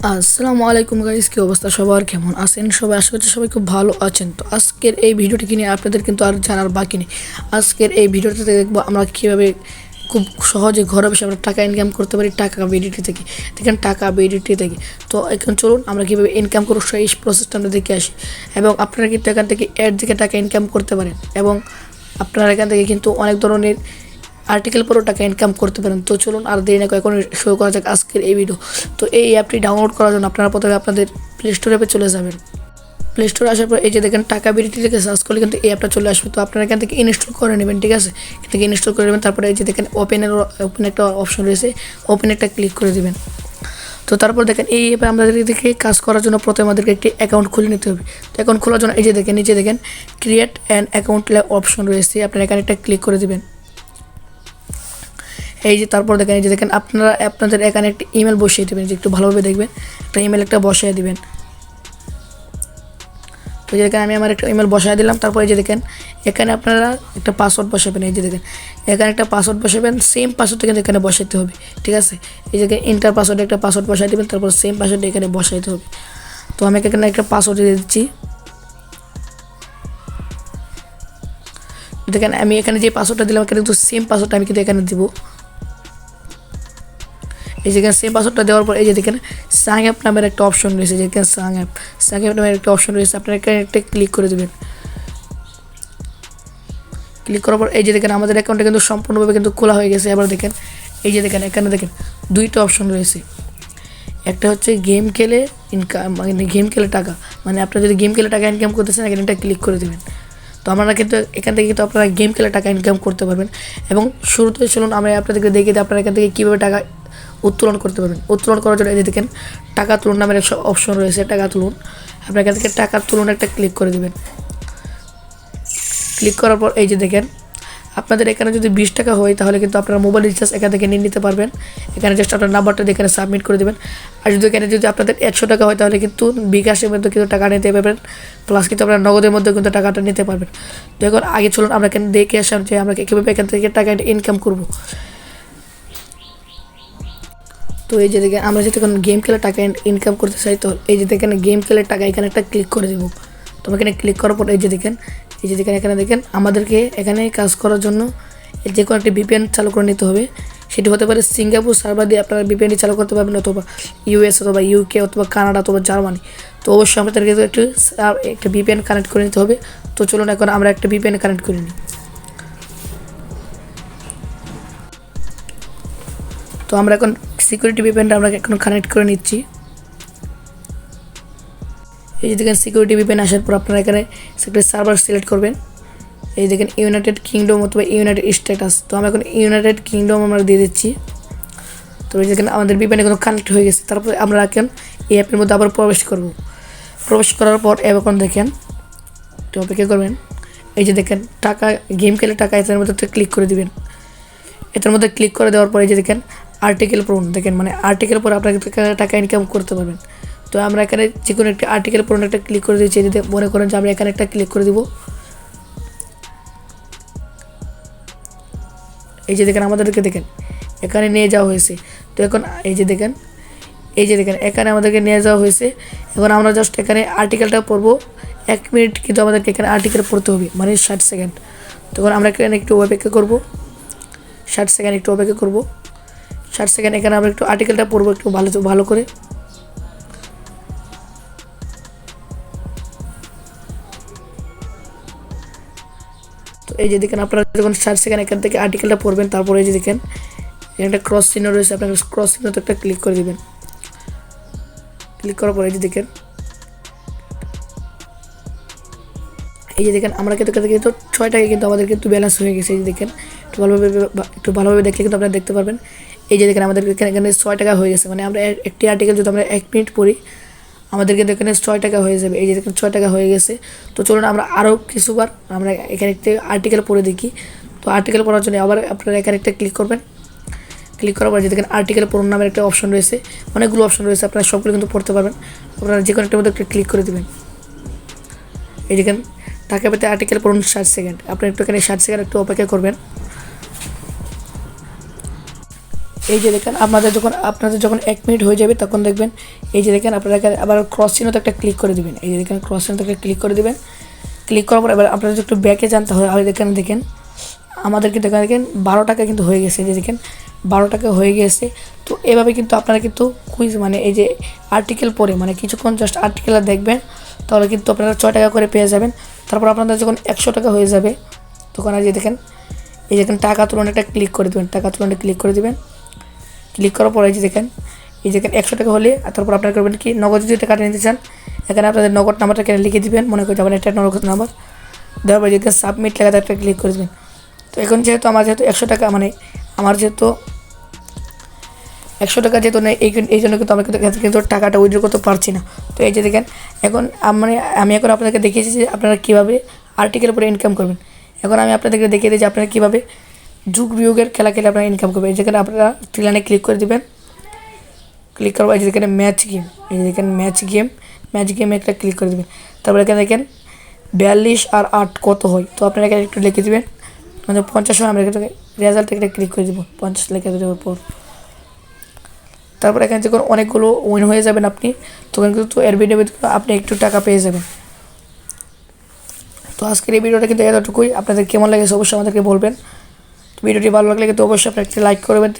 আসসালামু আলাইকুম গাইস, কি অবস্থা সবার? কেমন আছেন সবাই? আশা করছি সবাই খুব ভালো আছেন। তো আজকের এই ভিডিওটি নিয়ে আপনাদের কিন্তু আর জানার বাকি নেই। আজকের এই ভিডিওতে দেখবো আমরা কীভাবে খুব সহজে ঘরে বসে আমরা টাকা ইনকাম করতে পারি টাকা বিডিটি থেকে। দেখেন, টাকা বিডিটি থেকে। তো এখন চলুন আমরা কীভাবে ইনকাম করবো সেই প্রসেসটা আমরা দেখে আসি। এবং আপনারা কিন্তু এখান থেকে অ্যাড থেকে টাকা ইনকাম করতে পারেন এবং আপনারা এখান থেকে কিন্তু অনেক ধরনের আর্টিকেল পরেও টাকা ইনকাম করতে পারেন। তো চলুন আর দেরি না করে এখন শুরু করা যাক আজকের এই ভিডিও। তো এই অ্যাপটি ডাউনলোড করার জন্য আপনারা প্রথমে আপনাদের প্লে স্টোর অ্যাপে চলে যাবেন। প্লে স্টোরে আসার পর এই যে দেখেন টাকা বিডিটি থেকে সার্চ করলে কিন্তু এই অ্যাপটা চলে আসবে। তো আপনারা এখান থেকে ইনস্টল করে নেবেন, ঠিক আছে? এখান থেকে ইনস্টল করে নেবেন। তারপরে এই যে দেখেন ওপেন একটা অপশন রয়েছে, ওপেন একটা ক্লিক করে দেবেন। তো তারপর দেখেন এই অ্যাপে আমাদের থেকে কাজ করার জন্য প্রথমে আমাদেরকে একটি অ্যাকাউন্ট খুলে নিতে হবে। তো অ্যাকাউন্ট খোলার জন্য এই যে দেখেন নিচে দেখেন ক্রিয়েট অ্যান অ্যাকাউন্ট অপশন রয়েছে, আপনারা এখানে একটা ক্লিক করে দেবেন। এই যে তারপর দেখেন এই যে দেখেন আপনারা আপনাদের এখানে একটা ইমেল বসিয়ে দেবেন, যে একটু ভালোভাবে দেখবেন, একটা ইমেল একটা বসিয়ে দিবেন। তো যে দেখেন আমি আমার একটা ইমেল বসিয়ে দিলাম। তারপর এই যে দেখেন এখানে আপনারা একটা পাসওয়ার্ড বসাবেন। এই যে দেখেন এখানে একটা পাসওয়ার্ড বসাবেন, সেম পাসওয়ার্ডটা কিন্তু এখানে বসাইতে হবে, ঠিক আছে? এই যে ইন্টার পাসওয়ার্ডে একটা পাসওয়ার্ড বসাই দেবেন, তারপর সেম পাসওয়ার্ডটা এখানে বসাইতে হবে। তো আমি এখানে একটা পাসওয়ার্ড দিয়ে দিচ্ছি। দেখেন আমি এখানে যে পাসওয়ার্ডটা দিলাম এখানে কিন্তু সেম পাসওয়ার্ডটা আমি কিন্তু এখানে দিব। এই যেখানে সেম পাসওয়ার্ডটা দেওয়ার পর এই যে দেখেন সাইন আপ নামের একটা অপশন রয়েছে, যেখানে সাইন আপ নামের একটা অপশন রয়েছে, আপনারা এখানে একটা ক্লিক করে দেবেন। ক্লিক করার পর এই যে দেখেন আমাদের অ্যাকাউন্টটা কিন্তু সম্পূর্ণভাবে কিন্তু খোলা হয়ে গেছে। এবার দেখেন এই যে দেখেন এখানে দেখেন দুইটা অপশন রয়েছে, একটা হচ্ছে গেম খেলে ইনকাম, মানে গেম খেলে টাকা, মানে আপনারা যদি গেম খেলে টাকা ইনকাম করতেছেন এখানে একটা ক্লিক করে দেবেন। তো আমরা কিন্তু এখান থেকে কিন্তু আপনারা গেম খেলে টাকা ইনকাম করতে পারবেন। এবং শুরুতে চলুন আমরা আপনাদেরকে দেখিয়ে দিই আপনারা এখান থেকে কীভাবে টাকা উত্তোলন করতে পারবেন। উত্তোলন করার জন্য এই যে দেখেন টাকা তুলুন নামের একটা অপশন রয়েছে, টাকা তুলুন। আপনার এখান থেকে টাকা তুলুন একটা ক্লিক করে দেবেন। ক্লিক করার পর এই যে দেখেন আপনাদের এখানে যদি 20 টাকা হয় তাহলে কিন্তু আপনারা মোবাইল রিচার্জ এখান থেকে নিয়ে নিতে পারবেন। এখানে জাস্ট আপনার নাম্বারটা এখানে সাবমিট করে দেবেন। আর যদি আপনাদের 100 টাকা হয় তাহলে কিন্তু বিকাশের মধ্যে কিন্তু টাকা নিতে পারবেন, প্লাস কিন্তু আপনারা নগদের মধ্যে কিন্তু টাকাটা নিতে পারবেন। তো এখন আগে চলুন আমরা এখানে দেখে আসাম যে আমরা কীভাবে এখান থেকে টাকা ইনকাম করব। তো এই যে দেখেন আমরা যদি এখন গেম খেলে টাকা ইনকাম করতে চাই, তো এই যে দেখেন গেম খেলে টাকা এখানে একটা ক্লিক করে দেবো। তো এখানে ক্লিক করার পর এই যে দেখেন এখানে দেখেন আমাদেরকে এখানে কাজ করার জন্য যে কোনো একটি ভিপিএন চালু করে নিতে হবে। সেটি হতে পারে সিঙ্গাপুর সার্ভার দিয়ে আপনারা ভিপিএনটি চালু করতে পারবেন, অথবা ইউএস অথবা ইউকে অথবা কানাডা অথবা জার্মানি। তো অবশ্যই আমাদেরকে একটা ভিপিএন কানেক্ট করে নিতে হবে। তো চলুন এখন আমরা একটা ভিপিএন কানেক্ট করে নিই। তো আমরা এখন সিকিউরিটি ভিপিএনটা আমরা এখন কানেক্ট করে নিচ্ছি। এই যে দেখেন সিকিউরিটি ভিপিএন আসার পর আপনারা এখানে একটা সার্ভার সিলেক্ট করবেন। এই দেখেন ইউনাইটেড কিংডম অথবা ইউনাইটেড স্ট্যাটাস। তো আমরা এখন ইউনাইটেড কিংডম আমরা দিয়ে দিচ্ছি। তো এই দেখেন আমাদের ভিপিএন এখন কানেক্ট হয়ে গেছে। তারপরে আমরা এখন এই অ্যাপের মধ্যে আবার প্রবেশ করার পর এখন দেখেন তো অপেক্ষা করবেন। এই যে দেখেন টাকা গেম খেলে টাকা এটার মধ্যে ক্লিক করে দিবেন। এটার মধ্যে ক্লিক করে দেওয়ার পরে যে দেখেন আর্টিকেল পড়ুন, দেখেন মানে আর্টিকেল পরে আপনারা টাকা ইনকাম করতে পারবেন। তো আমরা এখানে যে কোনো একটি আর্টিকেল পড়ুন একটা ক্লিক করে দিচ্ছি। যদি মনে করেন যে আমরা এখানে একটা ক্লিক করে দিব। এই যে দেখেন আমাদেরকে দেখেন এখানে নিয়ে যাওয়া হয়েছে। তো এখন এই যে দেখেন এখানে আমাদেরকে নিয়ে যাওয়া হয়েছে। এখন আমরা জাস্ট এখানে আর্টিকেলটা পড়বো। 1 মিনিট কিন্তু আমাদেরকে এখানে আর্টিকেল পড়তে হবে, মানে 60 সেকেন্ড। তখন আমরা এখানে একটু অপেক্ষা করবো, 60 সেকেন্ড একটু অপেক্ষা করবো। 60 সেকেন্ড এখানে আমরা একটু আর্টিকেলটা পড়বো একটু ভালো করে। তো এই যে দেখেন আপনারা যখন 60 সেকেন্ড এখান থেকে আর্টিকেলটা পড়বেন, তারপরে এই যে দেখেন এখানে একটা ক্রস চিহ্ন রয়েছে, আপনার ক্রস চিহ্নতে একটা ক্লিক করে দেবেন। ক্লিক করার পরে এই যে দেখেন আমরা কিন্তু 6 টাকা কিন্তু আমাদের কিন্তু ব্যালেন্স হয়ে গেছে। এই যে দেখেন একটু ভালোভাবে দেখলে কিন্তু আপনারা দেখতে পারবেন। এই যে দেখেন আমাদের এখানে 6 টাকা হয়ে গেছে, মানে আমরা একটি আর্টিকেল যদি আমরা 1 মিনিট পড়ি আমাদের কিন্তু এখানে 6 টাকা হয়ে যাবে। এই যে দেখেন 6 টাকা হয়ে গেছে। তো চলুন আমরা আরও কিছুবার আমরা এখানে একটা আর্টিকেল পড়ে দেখি। তো আর্টিকেল পড়ার জন্য আবার আপনারা এখানে একটা ক্লিক করবেন। ক্লিক করার পর যে দেখেন আর্টিকেল পড়ুন নামের একটা অপশন রয়েছে, অনেকগুলো অপশন রয়েছে, আপনারা সবগুলো কিন্তু পড়তে পারবেন। আপনারা যে কোনো একটার মধ্যে একটা ক্লিক করে দেবেন। এই দেখেন টাকা পেতে আর্টিকেল পড়ুন 60 সেকেন্ড। আপনি একটু এখানে 60 সেকেন্ড একটু অপেক্ষা করবেন। এই যে দেখেন আপনাদের যখন 1 মিনিট হয়ে যাবে তখন দেখবেন এই যে দেখেন আপনারা আবার ক্রস চিহ্নতে একটা ক্লিক করে দিবেন। এই যে দেখেন ক্রস চিহ্নতে একটা ক্লিক করে দিবেন। ক্লিক করার পর এবার আপনাদের একটু ব্যাকে জানতে হয়। আর দেখেন আমাদের কিন্তু এখানে দেখেন 12 টাকা কিন্তু হয়ে গেছে। যে দেখেন 12 টাকা হয়ে গেছে। তো এভাবে কিন্তু আপনারা কিন্তু কুইজ মানে এই যে আর্টিকেল পড়ে মানে কিছুক্ষণ জাস্ট আর্টিকেল দেখবেন, তাহলে কিন্তু আপনারা 6 টাকা করে পেয়ে যাবেন। তারপর আপনাদের যখন 100 টাকা হয়ে যাবে তখন আর যে দেখেন এই দেখেন টাকা তুলনা একটা ক্লিক করে দেবেন। টাকা তুলনা ক্লিক করে দেবেন। ক্লিক করার পরে যে দেখেন এই দেখেন 100 টাকা হলে তারপর আপনারা করবেন কি, নগদ যদি টাকাটা নিতে চান এখানে আপনাদের নগদ নাম্বারটা এখানে লিখে দিবেন। মনে করি যাবেন একটা নগদ নাম্বার দেওয়ার পরে যেখানে সাবমিট লেখাতে একটা ক্লিক করে দেবেন। তো এখন যেহেতু আমার 100 টাকা মানে আমার যেহেতু 100 টাকা যেহেতু নেই এই জন্য কিন্তু আমরা কিন্তু টাকাটা উইথড্র করতে পারছি না। তো এই যে দেখেন এখন আমি এখন আপনাদেরকে দেখিয়েছি যে আপনারা কীভাবে আর্টিকেল পরে ইনকাম করবেন। এখন আমি আপনাদেরকে দেখিয়ে দিই যে আপনারা কীভাবে যুগ বিয়োগের খেলা খেলে আপনারা ইনকাম করবেন। যেখানে আপনারা ট্রিলানে ক্লিক করে দেবেন। ক্লিক করার পর যেখানে ম্যাচ গেম ম্যাচ গেমে একটা ক্লিক করে দেবেন। তারপরে এখানে দেখেন 42 আর 8 কত হয়, তো আপনারা এখানে একটু লিখে দেবেন। মানে 50 হয়, আমরা এখানে রেজাল্ট একটা ক্লিক করে দেবো। 50 লিখে দেওয়ার পর তারপর এখানে যখন অনেকগুলো উইন হয়ে যাবেন আপনি, তখন কিন্তু এর ভিডিও আপনি একটু টাকা পেয়ে যাবেন। তো আজকের এই ভিডিওটা কিন্তু এতটুকুই। আপনাদের কেমন লাগে অবশ্যই আমাদেরকে বলবেন। ভিডিওটি ভালো লাগলে কিন্তু অবশ্যই আপনি একটা লাইক করবেন।